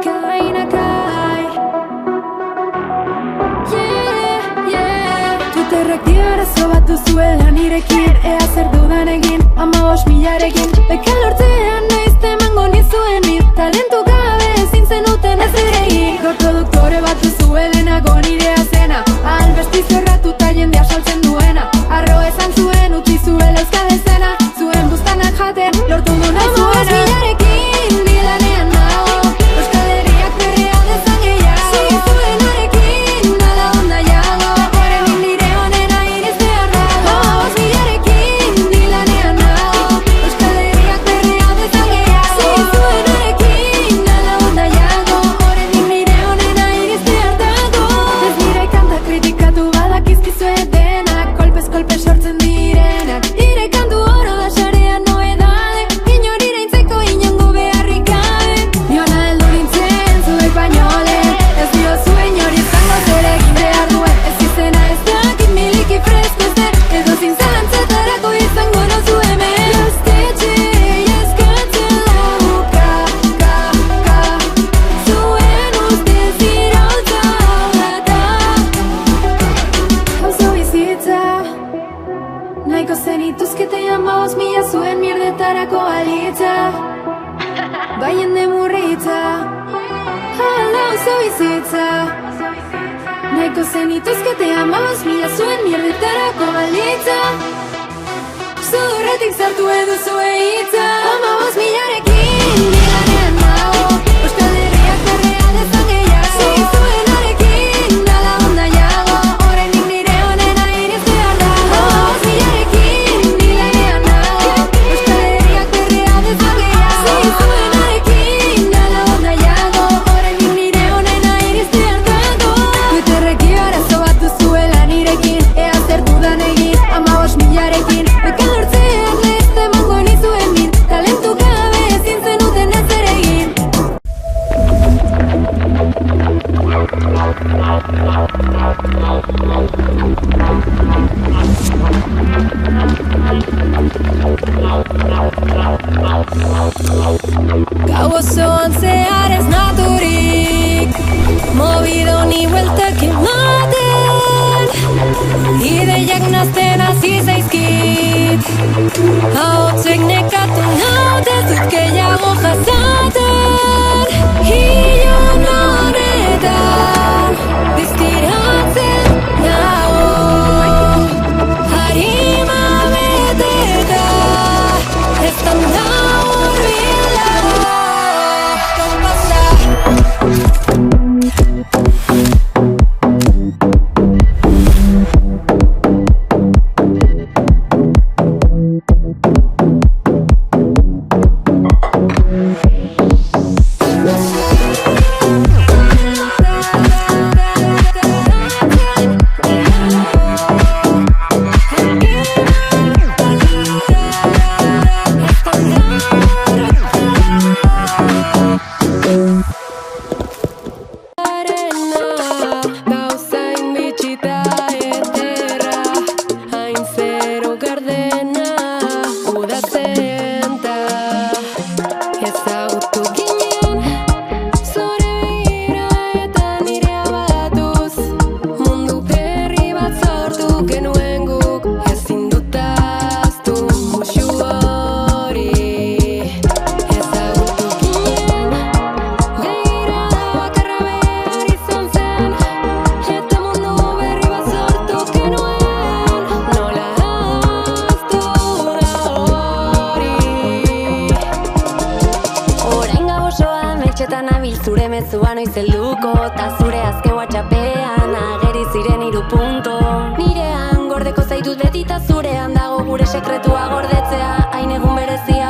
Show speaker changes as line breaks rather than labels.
nakai Twitterrek diarazo bat duzuela nirekin Ea zer dudan egin, 15.000-arekin Beka lortzean noiz temango nizuen nit Talentu gabe ezin zenuten ez ere egin Gaur produktore bat duzuelenago nirea zena Albesti zerratuta jendea saltzen duena Arro esan zuen utzi zuela euskal ezena Zuen buztanak jaten lortu du nahi zuena 15.000-arekin bilanean nago Euskal Herriak berria dezan gehiago Zuenarekin nada onda jago Horrenik nire honena iriz behar dago 15.000-arekin bilanean nago Euskal Herriak berria dezan gehiago Zuenarekin nada onda jago Horrenik nire honena iriz behar dago Ez nire kanta kritikatu badakizkizue denak Kolpez kolpe sortzen direnak Nire kantu oro da sarean noedade Inori iraintzeko inongo beharrik gabe Niona heldu nintzen zuek baino lehen Ez diozu inori izango zer egin behar duen Ez izena ez dakit miliki fresko ez den Edo zintzalantzetarako izango nozu hemen Gaztetxei eskatzen lauka, Zuen ustez iraultza data Gauzo bizitza Nahiko zenituzkete 15.000 zuen mierdetarako alitza Baien demurritza Hala oso bizitza Nahiko zenituzkete 15.000 zuen mierdetarako alitza Zudurretik zartu eduzu hitza 15.000-arekin bilanean nago Euskal Herriak berria dezan gehiago Zuenarekin nada onda jago Horrenik nire honena iriz behar dago 15.000-arekin bilanean nago Euskal Herriak berria dezan gehiago Zuenarekin nada onda jago Horrenik nire honena iriz behar dago Twitterrek arazo bat duzuela nirekin Ea zer dudan egin 15.000-arekin Beka lortzean ez temango nizuen mit Talentu gabe ezin zenuten ez ere egin Gau osoan zehar ez naturik Mobido ni bueltak ematen Ideiak nazten hasi zaizkit Ahotzek nekatu naute zut gehiago jasaten Ilun honetan diztiratzen nago Harima beteta ez da urbilago Kompasa Zure mezua noiz helduko Ta zure azken WhatsAppean ageri ziren 3 punto Nirean gordeko zaitut beti Ta zurean dago gure sekretua gordetzea Hain egun berezia